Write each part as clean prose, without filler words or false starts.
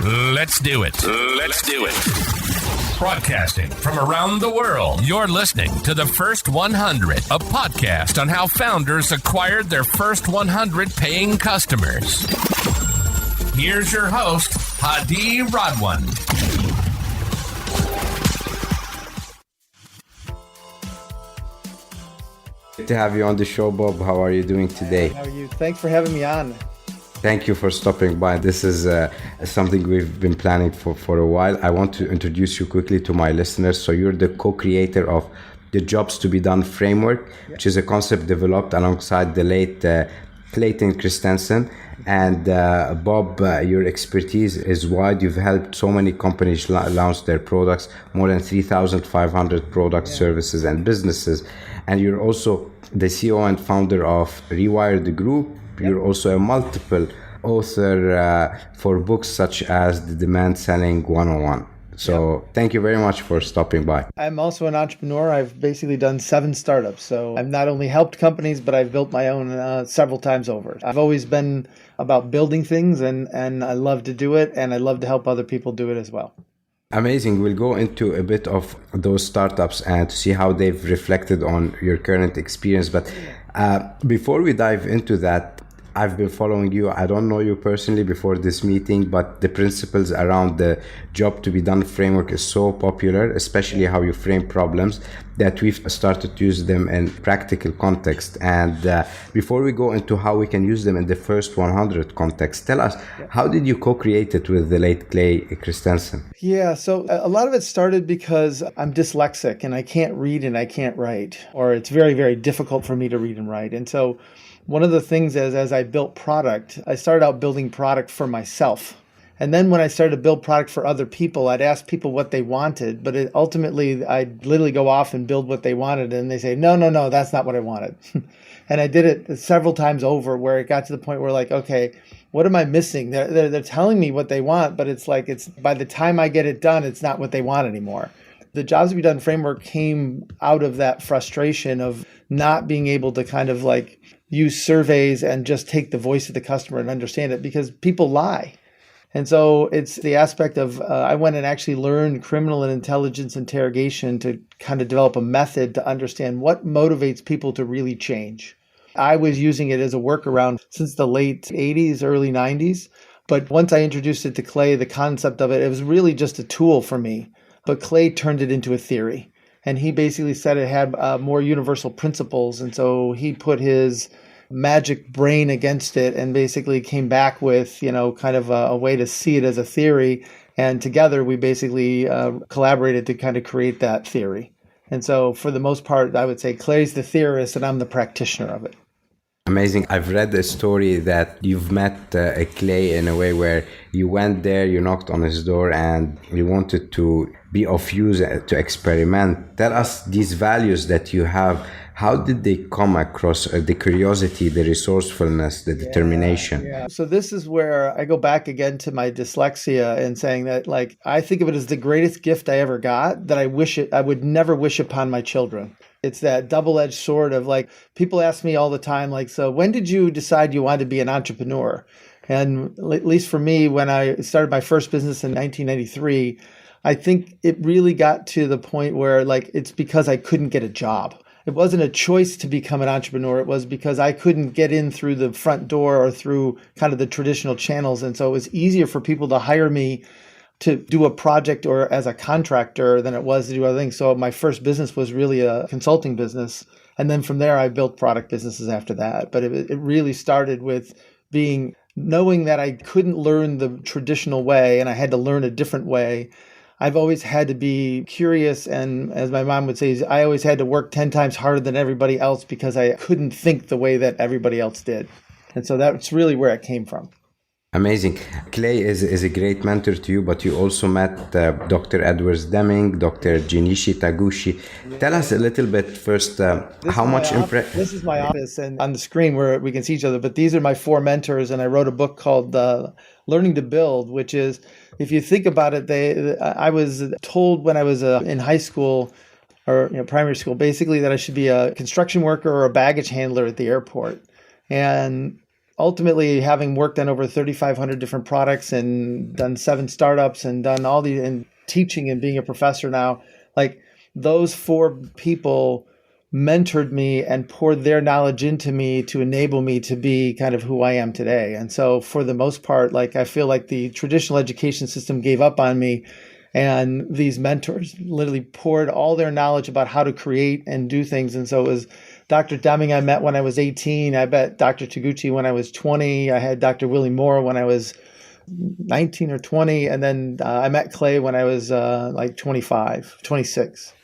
Let's do it. Let's do it. Broadcasting from around the world, you're listening to The First 100, a podcast on how founders acquired their first 100 paying customers. Here's your host, Hadi Radwan. Good to have you on the show, Bob. How are you doing today? How are you? Thanks for having me on. Thank you for stopping by. This is something we've been planning for a while. I want to introduce you quickly to my listeners. So you're the co-creator of the Jobs to be Done framework, which is a concept developed alongside the late Clayton Christensen. And Bob, your expertise is wide. You've helped so many companies launch their products, more than 3,500 products, services, and businesses. And you're also the CEO and founder of Rewire the Group. You're also a multiple author for books such as The Demand Selling 101. So thank you very much for stopping by. I'm also an entrepreneur. I've basically done 7 startups. So I've not only helped companies, but I've built my own several times over. I've always been about building things and I love to do it. And I love to help other people do it as well. Amazing. We'll go into a bit of those startups and to see how they've reflected on your current experience. But before we dive into that, I've been following you. I don't know you personally before this meeting, but the principles around the Job to be Done framework is so popular, especially how you frame problems, that we've started to use them in practical context. And before we go into how we can use them in the first 100 context, tell us, how did you co-create it with the late Clay Christensen? Yeah, so a lot of it started because I'm dyslexic and I can't read and I can't write, or it's very, very difficult for me to read and write. And so one of the things is, as I built product, I started out building product for myself. And then when I started to build product for other people, I'd ask people what they wanted, but ultimately I'd literally go off and build what they wanted. And they say, no, that's not what I wanted. And I did it several times over where it got to the point where like, okay, what am I missing? They're telling me what they want, but it's like, it's by the time I get it done, it's not what they want anymore. The Jobs to be Done framework came out of that frustration of not being able to kind of like use surveys and just take the voice of the customer and understand it, because people lie. And so it's the aspect of, I went and actually learned criminal and intelligence interrogation to kind of develop a method to understand what motivates people to really change. I was using it as a workaround since the late 80s, early 90s. But once I introduced it to Clay, the concept of it, it was really just a tool for me. But Clay turned it into a theory. And he basically said it had more universal principles. And so he put his magic brain against it and basically came back with, kind of a way to see it as a theory. And together we basically collaborated to kind of create that theory. And so for the most part, I would say Clay's the theorist and I'm the practitioner of it. Amazing. I've read a story that you've met Clay in a way where you went there, you knocked on his door and you wanted to be of use to experiment. Tell us these values that you have. How did they come across? The curiosity, the resourcefulness, the determination? Yeah. So this is where I go back again to my dyslexia and saying that, like, I think of it as the greatest gift I ever got that I would never wish upon my children. It's that double-edged sword of like, people ask me all the time, like, so when did you decide you wanted to be an entrepreneur? And at least for me, when I started my first business in 1993, I think it really got to the point where like, it's because I couldn't get a job. It wasn't a choice to become an entrepreneur. It was because I couldn't get in through the front door or through kind of the traditional channels. And so it was easier for people to hire me to do a project or as a contractor than it was to do other things. So my first business was really a consulting business. And then from there, I built product businesses after that. But it really started with knowing that I couldn't learn the traditional way and I had to learn a different way. I've always had to be curious, and as my mom would say, I always had to work 10 times harder than everybody else because I couldn't think the way that everybody else did. And so that's really where it came from. Amazing. Clay is a great mentor to you, but you also met Dr. Edwards Deming, Dr. Jinichi Taguchi. Tell us a little bit first, how much impressed. This is my office, and on the screen where we can see each other, but these are my 4 mentors, and I wrote a book called Learning to Build, which is, if you think about it, I was told when I was in high school or primary school, basically that I should be a construction worker or a baggage handler at the airport. And ultimately, having worked on over 3,500 different products and done 7 startups and done all the and teaching and being a professor now, like those 4 people mentored me and poured their knowledge into me to enable me to be kind of who I am today. And so for the most part, like I feel like the traditional education system gave up on me, and these mentors literally poured all their knowledge about how to create and do things. And so it was Dr. Deming I met when I was 18. I met Dr. Taguchi when I was 20. I had Dr. Willie Moore when I was 19 or 20. And then I met Clay when I was like 25, 26.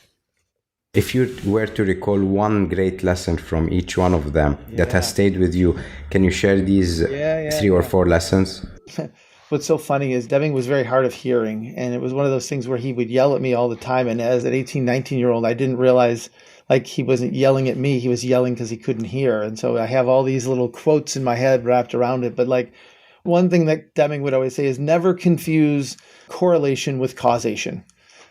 If you were to recall one great lesson from each one of them that has stayed with you, can you share these 3 or 4 lessons? What's so funny is Deming was very hard of hearing, and it was one of those things where he would yell at me all the time. And as an 18, 19-year-old, I didn't realize like he wasn't yelling at me. He was yelling because he couldn't hear. And so I have all these little quotes in my head wrapped around it. But like one thing that Deming would always say is never confuse correlation with causation.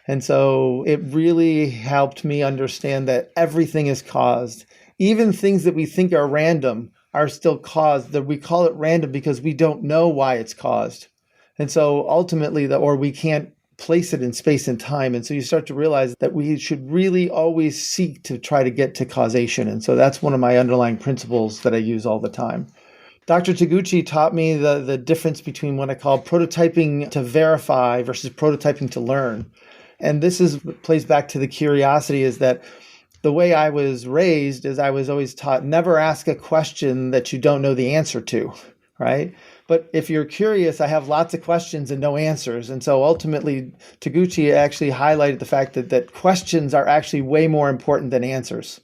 And so it really helped me understand that everything is caused. Even things that we think are random are still caused. That we call it random because we don't know why it's caused. And so ultimately, or we can't place it in space and time. And so you start to realize that we should really always seek to try to get to causation. And so that's one of my underlying principles that I use all the time. Dr. Taguchi taught me the difference between what I call prototyping to verify versus prototyping to learn. And this plays back to the curiosity, is that the way I was raised is I was always taught never ask a question that you don't know the answer to, right? But if you're curious, I have lots of questions and no answers. And so ultimately, Taguchi actually highlighted the fact that questions are actually way more important than answers.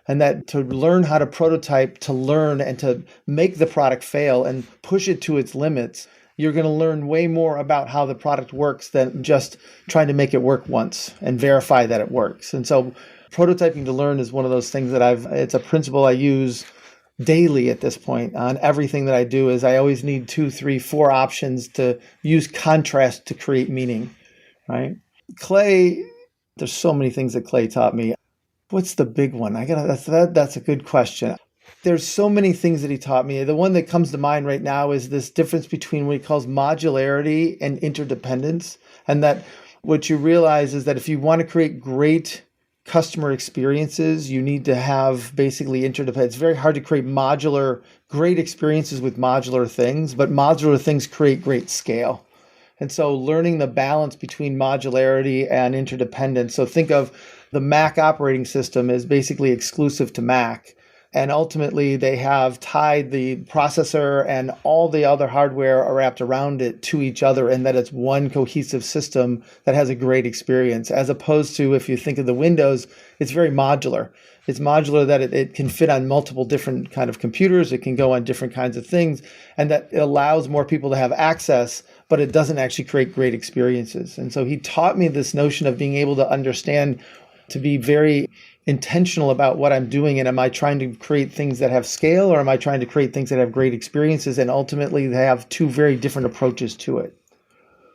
And that to learn how to prototype, to learn and to make the product fail and push it to its limits, you're going to learn way more about how the product works than just trying to make it work once and verify that it works. And so prototyping to learn is one of those things that it's a principle I use daily at this point on everything that I do. Is I always need 2, 3, 4 options to use contrast to create meaning, right? Clay, there's so many things that Clay taught me. What's the big one? That's a good question. There's so many things that he taught me. The one that comes to mind right now is this difference between what he calls modularity and interdependence. And that what you realize is that if you want to create great customer experiences, you need to have basically interdependence. It's very hard to create great experiences with modular things, but modular things create great scale. And so learning the balance between modularity and interdependence. So think of the Mac operating system as basically exclusive to Mac. And ultimately, they have tied the processor and all the other hardware wrapped around it to each other, and that it's one cohesive system that has a great experience. As opposed to, if you think of the Windows, it's very modular. It's modular that it can fit on multiple different kind of computers. It can go on different kinds of things, and that it allows more people to have access, but it doesn't actually create great experiences. And so he taught me this notion of being able to understand, to be very intentional about what I'm doing, and am I trying to create things that have scale, or am I trying to create things that have great experiences? And ultimately, they have 2 very different approaches to it.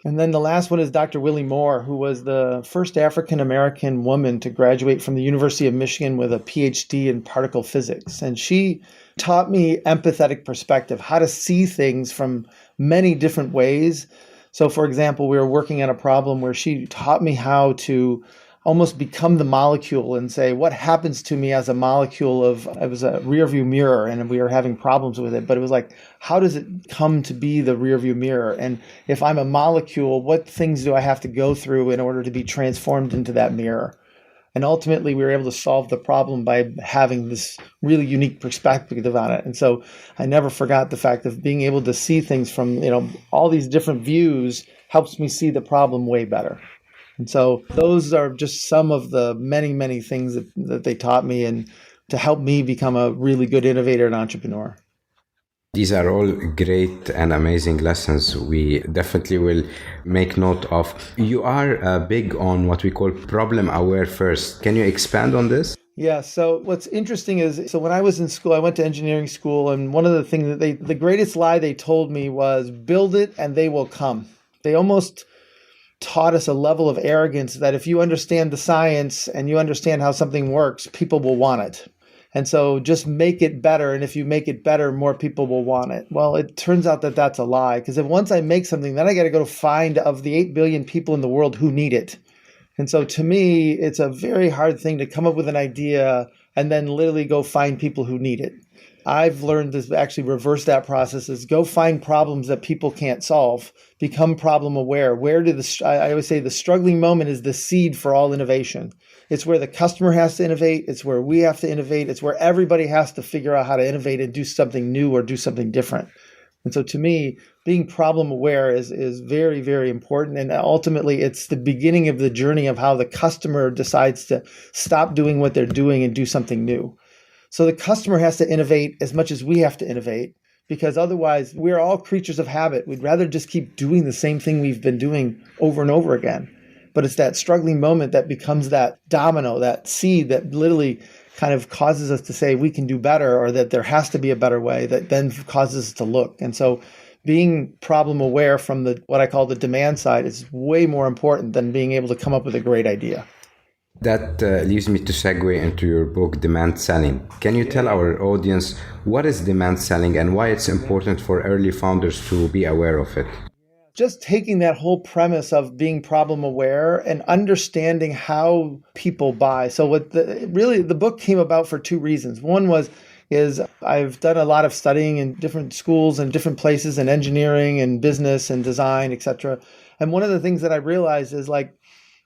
And then the last one is Dr. Willie Moore, who was the first African-American woman to graduate from the University of Michigan with a PhD in particle physics. And she taught me empathetic perspective, how to see things from many different ways. So for example, we were working on a problem where she taught me how to almost become the molecule and say, what happens to me as a molecule it was a rear view mirror, and we were having problems with it, but it was like, how does it come to be the rear view mirror? And if I'm a molecule, what things do I have to go through in order to be transformed into that mirror? And ultimately, we were able to solve the problem by having this really unique perspective on it. And so I never forgot the fact of being able to see things from, all these different views helps me see the problem way better. And so those are just some of the many, many things that they taught me, and to help me become a really good innovator and entrepreneur. These are all great and amazing lessons we definitely will make note of. You are big on what we call problem aware first. Can you expand on this? Yeah. So what's interesting is, when I was in school, I went to engineering school, and one of the things that the greatest lie they told me was build it and they will come. They almost taught us a level of arrogance that if you understand the science and you understand how something works, people will want it. And so just make it better. And if you make it better, more people will want it. Well, it turns out that that's a lie, because if once I make something, then I got to go find of the 8 billion people in the world who need it. And so to me, it's a very hard thing to come up with an idea and then literally go find people who need it. I've learned to actually reverse that process, is go find problems that people can't solve, become problem aware. I always say the struggling moment is the seed for all innovation. It's where the customer has to innovate. It's where we have to innovate. It's where everybody has to figure out how to innovate and do something new or do something different. And so to me, being problem aware is very, very important. And ultimately, it's the beginning of the journey of how the customer decides to stop doing what they're doing and do something new. So the customer has to innovate as much as we have to innovate, because otherwise we're all creatures of habit. We'd rather just keep doing the same thing we've been doing over and over again. But it's that struggling moment that becomes that domino, that seed that literally kind of causes us to say we can do better, or that there has to be a better way, that then causes us to look. And so being problem aware from what I call the demand side is way more important than being able to come up with a great idea. That leads me to segue into your book, Demand Selling. Can you tell our audience what is demand selling and why it's important for early founders to be aware of it? Just taking that whole premise of being problem aware and understanding how people buy. So the book came about for two reasons. One is I've done a lot of studying in different schools and different places in engineering and business and design, etc. And one of the things that I realized is, like,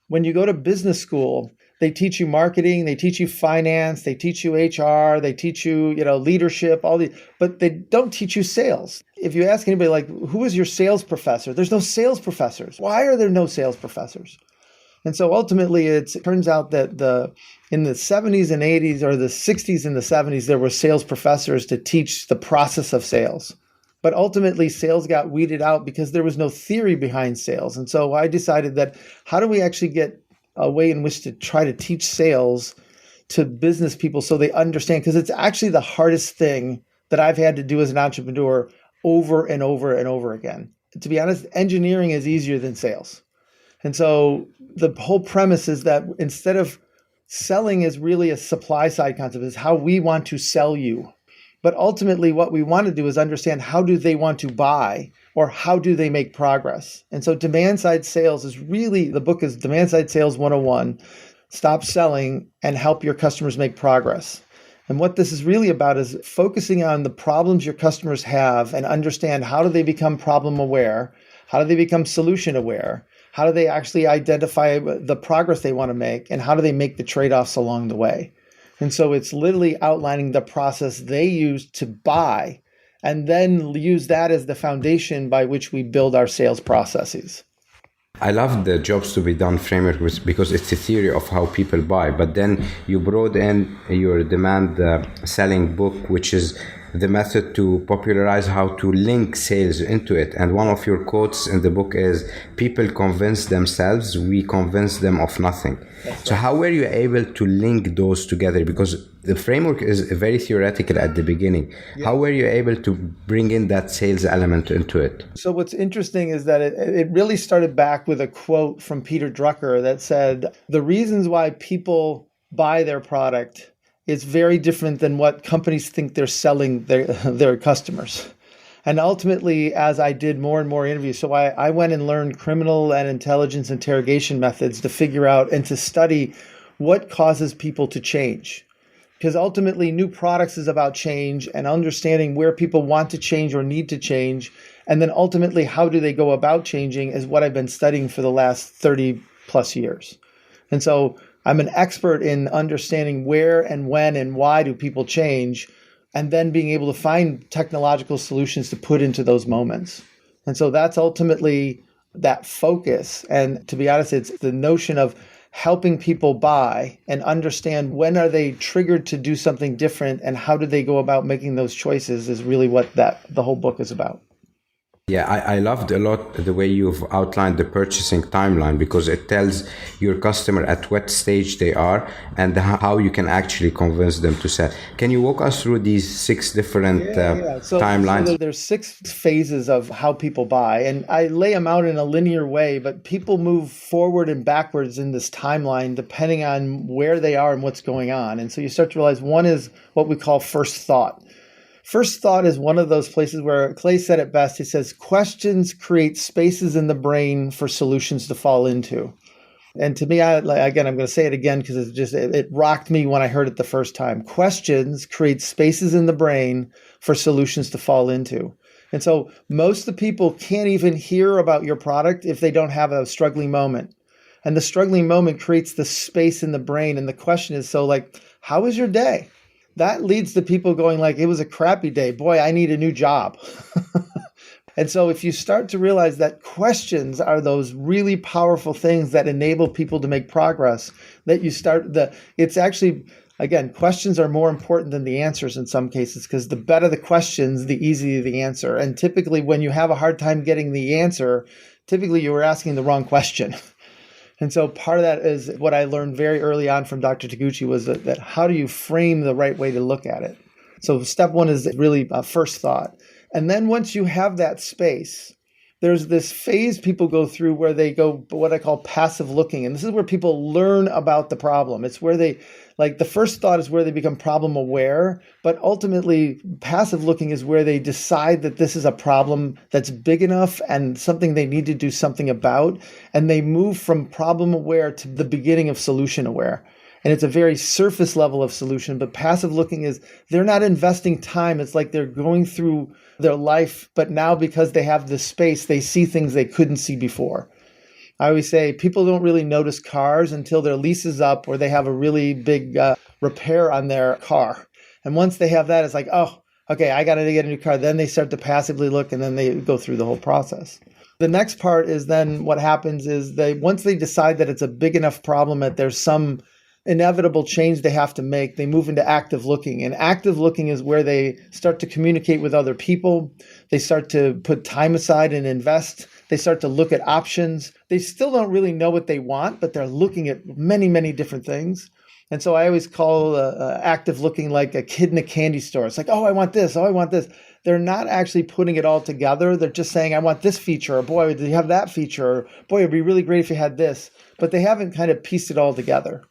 when you go to business school, they teach you marketing, they teach you finance, they teach you HR, they teach you, leadership, but they don't teach you sales. If you ask anybody, like, who is your sales professor? There's no sales professors. Why are there no sales professors? And so ultimately, it turns out that in the 70s and 80s, or the 60s and the 70s, there were sales professors to teach the process of sales. But ultimately, sales got weeded out because there was no theory behind sales. And so I decided that how do we actually get a way in which to try to teach sales to business people so they understand? Because it's actually the hardest thing that I've had to do as an entrepreneur over and over and over again. To be honest, engineering is easier than sales. And so the whole premise is that instead of selling is really a supply side concept, is how we want to sell you. But ultimately, what we want to do is understand, how do they want to buy, or how do they make progress? And so demand side sales is really, the book is Demand Side Sales 101, Stop Selling and Help Your Customers Make Progress. And what this is really about is focusing on the problems your customers have and understand, how do they become problem aware? How do they become solution aware? How do they actually identify the progress they want to make? And how do they make the trade-offs along the way? And so it's literally outlining the process they use to buy, and then use that as the foundation by which we build our sales processes. I love the jobs to be done framework because it's a theory of how people buy. But then you brought in your demand selling book, which is the method to popularize how to link sales into it. And one of your quotes in the book is, people convince themselves, we convince them of nothing. So how were you able to link those together? Because the framework is very theoretical at the beginning. Yeah. How were you able to bring in that sales element into it? So what's interesting is that it really started back with a quote from Peter Drucker that said, the reasons why people buy their product is very different than what companies think they're selling their customers. And ultimately, as I did more and more interviews, so I went and learned criminal and intelligence interrogation methods to figure out and to study what causes people to change. Because ultimately, new products is about change and understanding where people want to change or need to change. And then ultimately, how do they go about changing is what I've been studying for the last 30 plus years. And so I'm an expert in understanding where and when and why do people change, and then being able to find technological solutions to put into those moments. And so that's ultimately that focus. And to be honest, it's the notion of helping people buy and understand when are they triggered to do something different and how do they go about making those choices is really what the whole book is about. Yeah, I loved a lot the way you've outlined the purchasing timeline, because it tells your customer at what stage they are and how you can actually convince them to sell. Can you walk us through these 6 different timelines? So there's 6 phases of how people buy, and I lay them out in a linear way, but people move forward and backwards in this timeline depending on where they are and what's going on. And so you start to realize one is what we call first thought. First thought is one of those places where Clay said it best. He says, questions create spaces in the brain for solutions to fall into. And to me, I'm going to say it again because it rocked me when I heard it the first time. Questions create spaces in the brain for solutions to fall into. And so most of the people can't even hear about your product if they don't have a struggling moment. And the struggling moment creates the space in the brain. And the question is, how was your day? That leads to people going it was a crappy day. Boy, I need a new job. And so if you start to realize that questions are those really powerful things that enable people to make progress, that it's actually, again, questions are more important than the answers in some cases, because the better the questions, the easier the answer. And typically when you have a hard time getting the answer, typically you were asking the wrong question. And so part of that is what I learned very early on from Dr. Taguchi was that how do you frame the right way to look at it? So step 1 is really first thought. And then once you have that space, there's this phase people go through where they go what I call passive looking. And this is where people learn about the problem. It's where they, the first thought is where they become problem aware, but ultimately passive looking is where they decide that this is a problem that's big enough and something they need to do something about. And they move from problem aware to the beginning of solution aware. And it's a very surface level of solution, but passive looking is they're not investing time. It's like they're going through their life, but now because they have this space, they see things they couldn't see before. I always say people don't really notice cars until their lease is up or they have a really big repair on their car. And once they have that, it's oh, okay, I got to get a new car. Then they start to passively look and then they go through the whole process. The next part is then what happens is once they decide that it's a big enough problem that there's some inevitable change they have to make, they move into active looking. And active looking is where they start to communicate with other people. They start to put time aside and invest. They start to look at options. They still don't really know what they want, but they're looking at many, many different things. And so I always call active looking like a kid in a candy store. It's oh, I want this. Oh, I want this. They're not actually putting it all together. They're just saying, I want this feature. Or boy, do you have that feature? Or boy, it'd be really great if you had this. But they haven't kind of pieced it all together.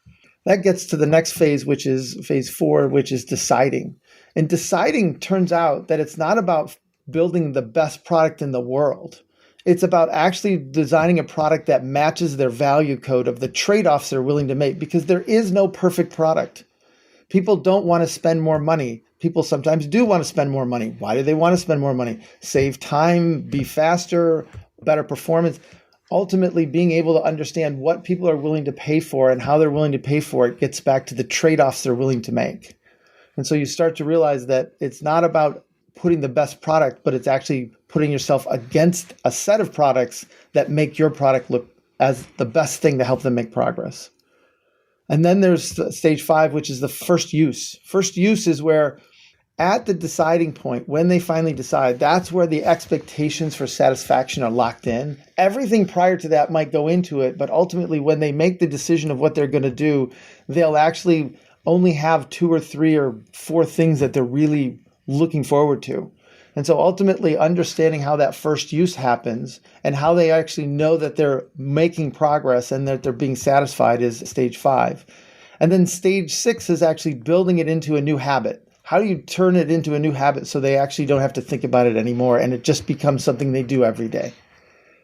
That gets to the next phase, which is phase 4, which is deciding. And deciding turns out that it's not about building the best product in the world. It's about actually designing a product that matches their value code of the trade-offs they're willing to make, because there is no perfect product. People don't want to spend more money. People sometimes do want to spend more money. Why do they want to spend more money? Save time, be faster, better performance. Ultimately, being able to understand what people are willing to pay for and how they're willing to pay for it gets back to the trade-offs they're willing to make. And so you start to realize that it's not about putting the best product, but it's actually putting yourself against a set of products that make your product look as the best thing to help them make progress. And then there's stage 5, which is the first use. First use is where at the deciding point, when they finally decide, that's where the expectations for satisfaction are locked in. Everything prior to that might go into it, but ultimately when they make the decision of what they're going to do, they'll actually only have 2 or 3 or 4 things that they're really looking forward to. And so ultimately understanding how that first use happens and how they actually know that they're making progress and that they're being satisfied is stage 5. And then stage 6 is actually building it into a new habit. How do you turn it into a new habit so they actually don't have to think about it anymore and it just becomes something they do every day?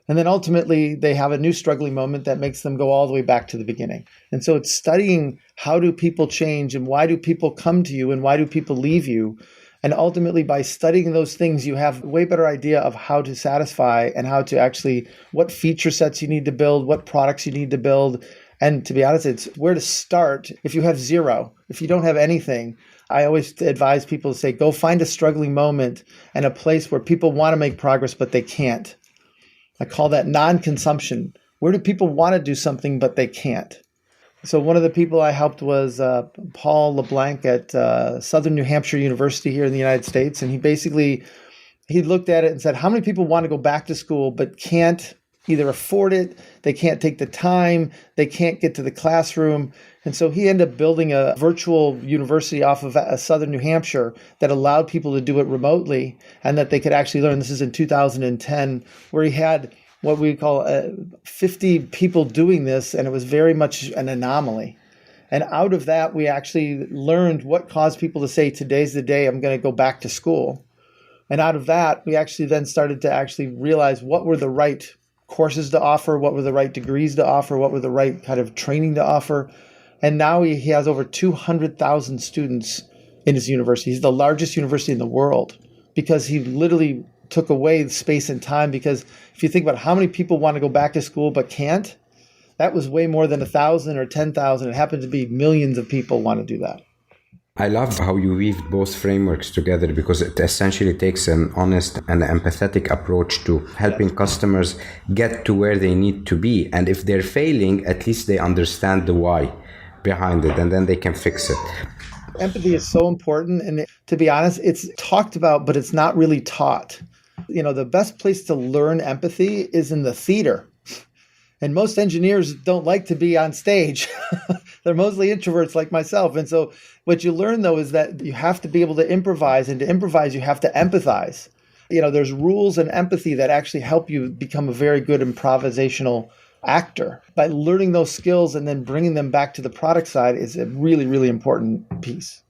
And then ultimately they have a new struggling moment that makes them go all the way back to the beginning. And so it's studying how do people change and why do people come to you and why do people leave you? And ultimately by studying those things, you have a way better idea of how to satisfy and how to actually, what feature sets you need to build, what products you need to build. And to be honest, it's where to start if you have 0, if you don't have anything. I always advise people to say, go find a struggling moment and a place where people want to make progress, but they can't. I call that non-consumption. Where do people want to do something, but they can't? So one of the people I helped was Paul LeBlanc at Southern New Hampshire University here in the United States. And he basically he looked at it and said, how many people want to go back to school but can't either afford it, they can't take the time, they can't get to the classroom? And so he ended up building a virtual university off of southern New Hampshire that allowed people to do it remotely and that they could actually learn. This is in 2010, where he had what we call 50 people doing this, and it was very much an anomaly. And out of that, we actually learned what caused people to say, today's the day I'm going to go back to school. And out of that, we actually then started to actually realize what were the right courses to offer, what were the right degrees to offer, what were the right kind of training to offer. And now he has over 200,000 students in his university. He's the largest university in the world because he literally took away space and time. Because if you think about how many people want to go back to school but can't, that was way more than 1,000 or 10,000. It happened to be millions of people want to do that. I love how you weaved both frameworks together because it essentially takes an honest and empathetic approach to helping customers get to where they need to be. And if they're failing, at least they understand the why behind it, and then they can fix it. Empathy is so important. And to be honest, it's talked about, but it's not really taught. The best place to learn empathy is in the theater. And most engineers don't like to be on stage. They're mostly introverts like myself. And so what you learn, though, is that you have to be able to improvise. And to improvise, you have to empathize. There's rules and empathy that actually help you become a very good improvisational actor. By learning those skills and then bringing them back to the product side is a really, really important piece.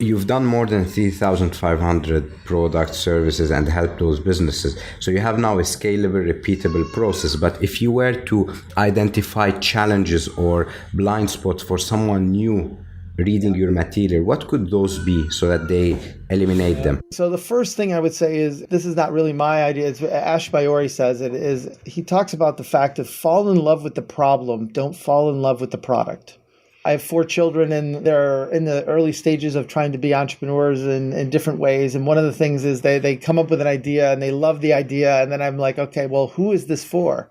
You've done more than 3,500 product services and helped those businesses. So you have now a scalable, repeatable process. But if you were to identify challenges or blind spots for someone new reading your material, what could those be so that they eliminate them? So the first thing I would say is, this is not really my idea. It's Ash Bayori says it is, he talks about the fact of fall in love with the problem, don't fall in love with the product. I have 4 children, and they're in the early stages of trying to be entrepreneurs in different ways. And one of the things is they come up with an idea and they love the idea. And then I'm like, okay, well, who is this for?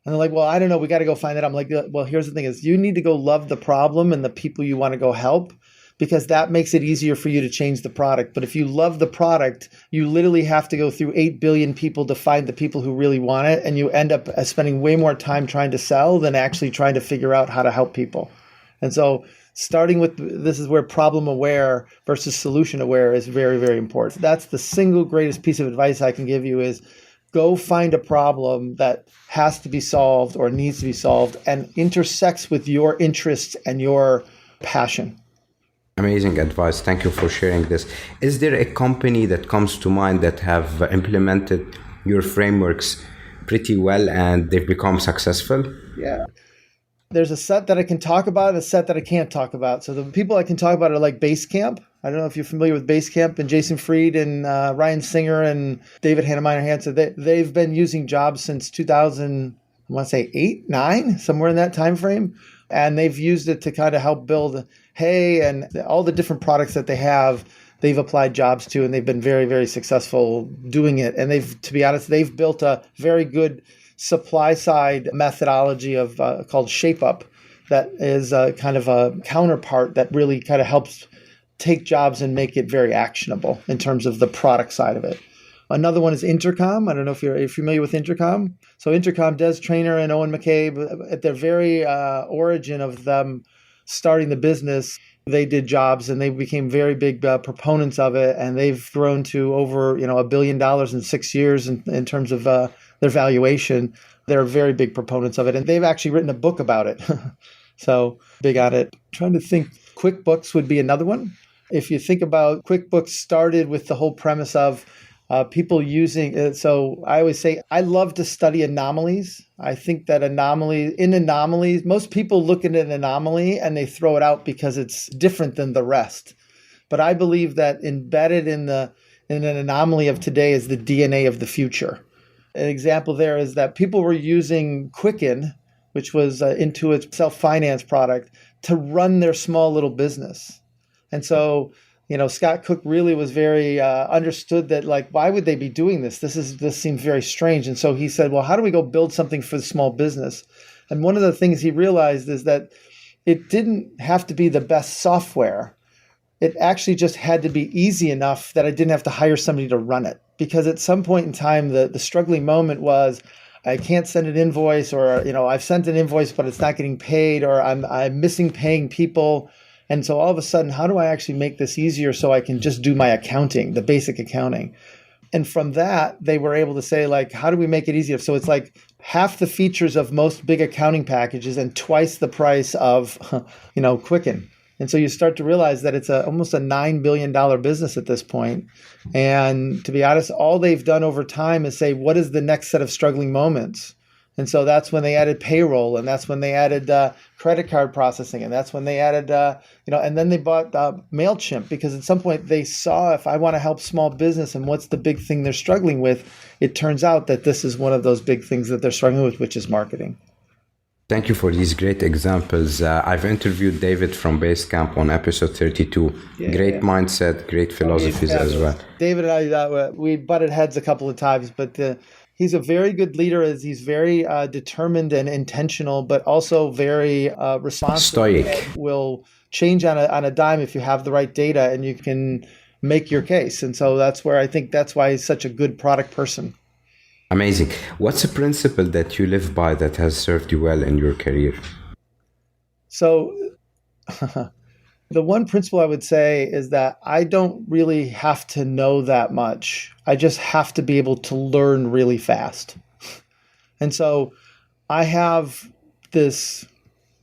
And they're like, well, I don't know. We got to go find it. I'm like, well, here's the thing is you need to go love the problem and the people you want to go help, because that makes it easier for you to change the product. But if you love the product, you literally have to go through 8 billion people to find the people who really want it. And you end up spending way more time trying to sell than actually trying to figure out how to help people. And so starting with this is where problem aware versus solution aware is very, very important. That's the single greatest piece of advice I can give you is go find a problem that has to be solved or needs to be solved and intersects with your interests and your passion. Amazing advice. Thank you for sharing this. Is there a company that comes to mind that have implemented your frameworks pretty well and they've become successful? Yeah. There's a set that I can talk about and a set that I can't talk about. So the people I can talk about are like Basecamp. I don't know if you're familiar with Basecamp, and Jason Fried and Ryan Singer and David Hannemeyer Hansen. They've been using Jobs since 2000, I want to say 8, 9, somewhere in that time frame. And they've used it to kind of help build Hey and all the different products that they have. They've applied Jobs to, and they've been very, very successful doing it. And to be honest, they've built a very good supply side methodology of called Shape Up that is kind of a counterpart that really kind of helps take Jobs and make it very actionable in terms of the product side of it. Another one is Intercom. I don't know if you're familiar with Intercom. So Intercom, Des Traynor and Owen McCabe, at their very origin of them starting the business, they did Jobs and they became very big proponents of it. And they've grown to over $1 billion in 6 years in terms of their valuation. They're very big proponents of it. And they've actually written a book about it. So big on it. Trying to think, QuickBooks would be another one. If you think about QuickBooks started with the whole premise of people using it. So I always say, I love to study anomalies. I think that anomalies, most people look at an anomaly and they throw it out because it's different than the rest. But I believe that embedded in an anomaly of today is the DNA of the future. An example there is that people were using Quicken, which was Intuit's self-finance product, to run their small little business. And so, Scott Cook really was very understood that, like, why would they be doing this? This seems very strange. And so he said, well, how do we go build something for the small business? And one of the things he realized is that it didn't have to be the best software. It actually just had to be easy enough that I didn't have to hire somebody to run it. because at some point in time, the struggling moment was, I can't send an invoice, or, I've sent an invoice, but it's not getting paid, or I'm missing paying people. And so all of a sudden, how do I actually make this easier so I can just do my accounting, the basic accounting? And from that, they were able to say, like, how do we make it easier? So it's like half the features of most big accounting packages and twice the price of, Quicken. And so you start to realize that it's almost a $9 billion business at this point. And to be honest, all they've done over time is say, what is the next set of struggling moments? And so that's when they added payroll, and that's when they added credit card processing, and that's when they added, and then they bought MailChimp, because at some point they saw, if I want to help small business and what's the big thing they're struggling with, it turns out that this is one of those big things that they're struggling with, which is marketing. Thank you for these great examples. I've interviewed David from Basecamp on episode 32. Great mindset, great philosophies as well. David and I, we butted heads a couple of times, but he's a very good leader, as he's very determined and intentional, but also very responsible. Stoic. Will change on a dime if you have the right data and you can make your case. And so that's where I think that's why he's such a good product person. Amazing. What's a principle that you live by that has served you well in your career? So the one principle I would say is that I don't really have to know that much. I just have to be able to learn really fast. And so I have this,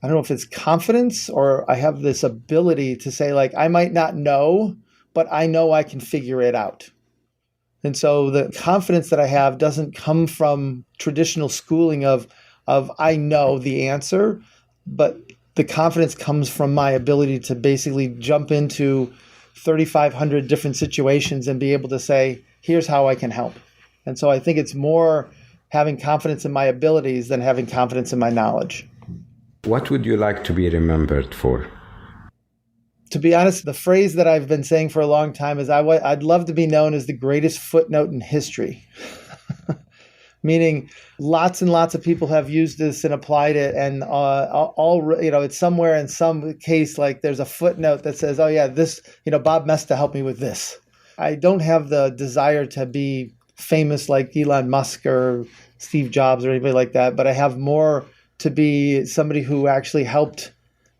I don't know if it's confidence, or I have this ability to say, like, I might not know, but I know I can figure it out. And so the confidence that I have doesn't come from traditional schooling of I know the answer, but the confidence comes from my ability to basically jump into 3,500 different situations and be able to say, here's how I can help. And so I think it's more having confidence in my abilities than having confidence in my knowledge. What would you like to be remembered for? To be honest, the phrase that I've been saying for a long time is I'd love to be known as the greatest footnote in history. Meaning lots and lots of people have used this and applied it, and it's somewhere in some case, like there's a footnote that says, oh yeah, this, Bob Moesta helped me with this. I don't have the desire to be famous like Elon Musk or Steve Jobs or anybody like that, but I have more to be somebody who actually helped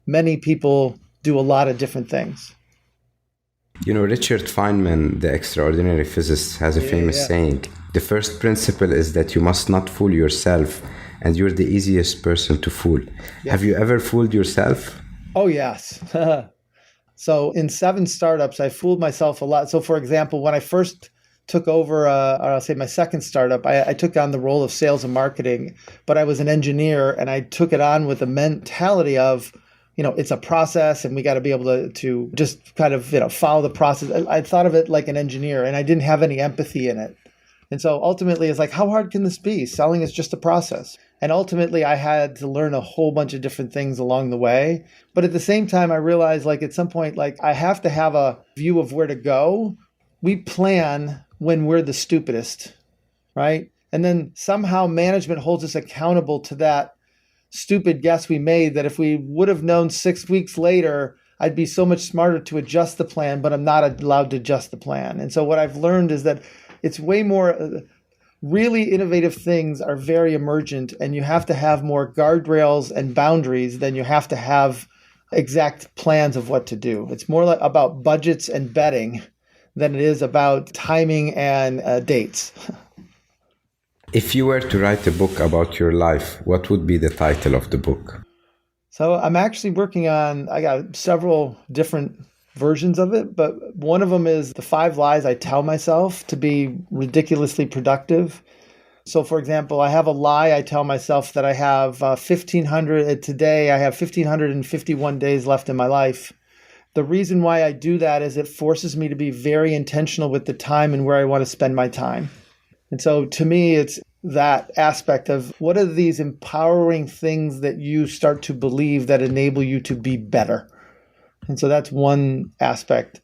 many people do a lot of different things. Richard Feynman, the extraordinary physicist, has a famous saying. The first principle is that you must not fool yourself, and you're the easiest person to fool. Yes. Have you ever fooled yourself? Oh, yes. So in 7 startups, I fooled myself a lot. So for example, when I first took over, I'll say my second startup, I took on the role of sales and marketing, but I was an engineer, and I took it on with the mentality of, it's a process, and we got to be able to just kind of, follow the process. I thought of it like an engineer, and I didn't have any empathy in it. And so ultimately it's like, how hard can this be? Selling is just a process. And ultimately I had to learn a whole bunch of different things along the way. But at the same time, I realized, like, at some point, like, I have to have a view of where to go. We plan when we're the stupidest, right? And then somehow management holds us accountable to that stupid guess we made, that if we would have known 6 weeks later, I'd be so much smarter to adjust the plan, but I'm not allowed to adjust the plan. And so what I've learned is that it's way more, really innovative things are very emergent, and you have to have more guardrails and boundaries than you have to have exact plans of what to do. It's more like about budgets and betting than it is about timing and dates. If you were to write a book about your life, what would be the title of the book? So I'm actually working on, I got several different versions of it, but one of them is the 5 lies I tell myself to be ridiculously productive. So for example, I have a lie I tell myself that I have 1,500, today I have 1,551 days left in my life. The reason why I do that is it forces me to be very intentional with the time and where I want to spend my time. And so to me, it's that aspect of what are these empowering things that you start to believe that enable you to be better. And so that's one aspect.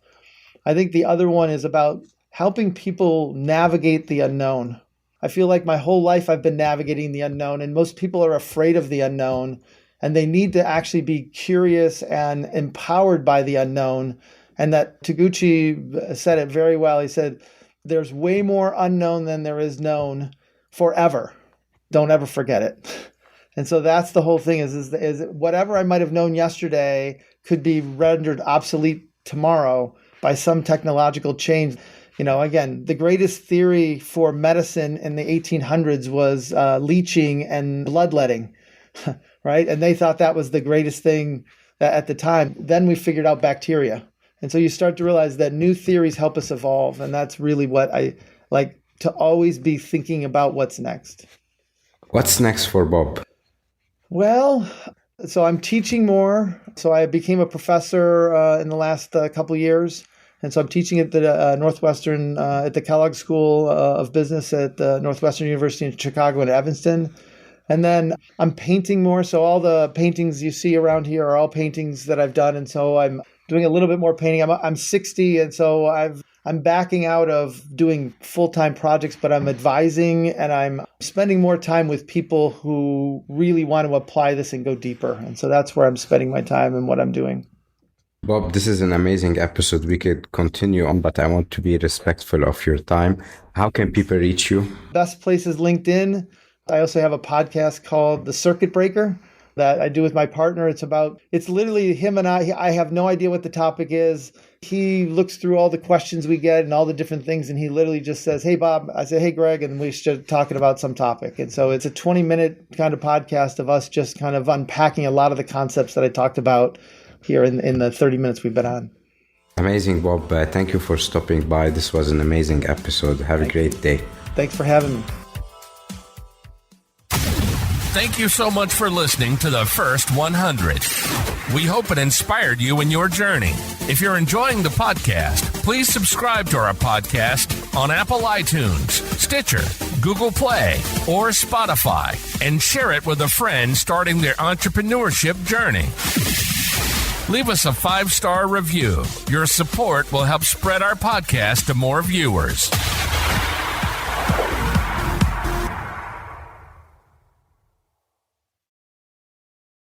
I think the other one is about helping people navigate the unknown. I feel like my whole life I've been navigating the unknown, and most people are afraid of the unknown, and they need to actually be curious and empowered by the unknown. And that Taguchi said it very well. He said, there's way more unknown than there is known forever. Don't ever forget it. And so that's the whole thing is whatever I might have known yesterday could be rendered obsolete tomorrow by some technological change. Again, the greatest theory for medicine in the 1800s was leeching and bloodletting, right? And they thought that was the greatest thing at the time. Then we figured out bacteria. And so you start to realize that new theories help us evolve. And that's really what I like, to always be thinking about what's next. What's next for Bob? Well, so I'm teaching more. So I became a professor in the last couple of years. And so I'm teaching at the Northwestern, at the Kellogg School of Business at the Northwestern University in Chicago and Evanston. And then I'm painting more. So all the paintings you see around here are all paintings that I've done. And so I'm doing a little bit more painting. I'm 60, and so I'm backing out of doing full-time projects, but I'm advising and I'm spending more time with people who really want to apply this and go deeper. And so that's where I'm spending my time and what I'm doing. Bob, this is an amazing episode. We could continue on, but I want to be respectful of your time. How can people reach you? Best place is LinkedIn. I also have a podcast called The Circuit Breaker that I do with my partner. It's literally him and I have no idea what the topic is. He looks through all the questions we get and all the different things, and he literally just says, "Hey, Bob." I say, "Hey, Greg," and we start talking about some topic. And so it's a 20-minute kind of podcast of us just kind of unpacking a lot of the concepts that I talked about here in the 30 minutes we've been on. Amazing, Bob. Thank you for stopping by. This was an amazing episode. Have a great day. Thanks for having me. Thank you so much for listening to the First 100. We hope it inspired you in your journey. If you're enjoying the podcast, please subscribe to our podcast on Apple iTunes, Stitcher, Google Play, or Spotify, and share it with a friend starting their entrepreneurship journey. Leave us a 5-star review. Your support will help spread our podcast to more viewers.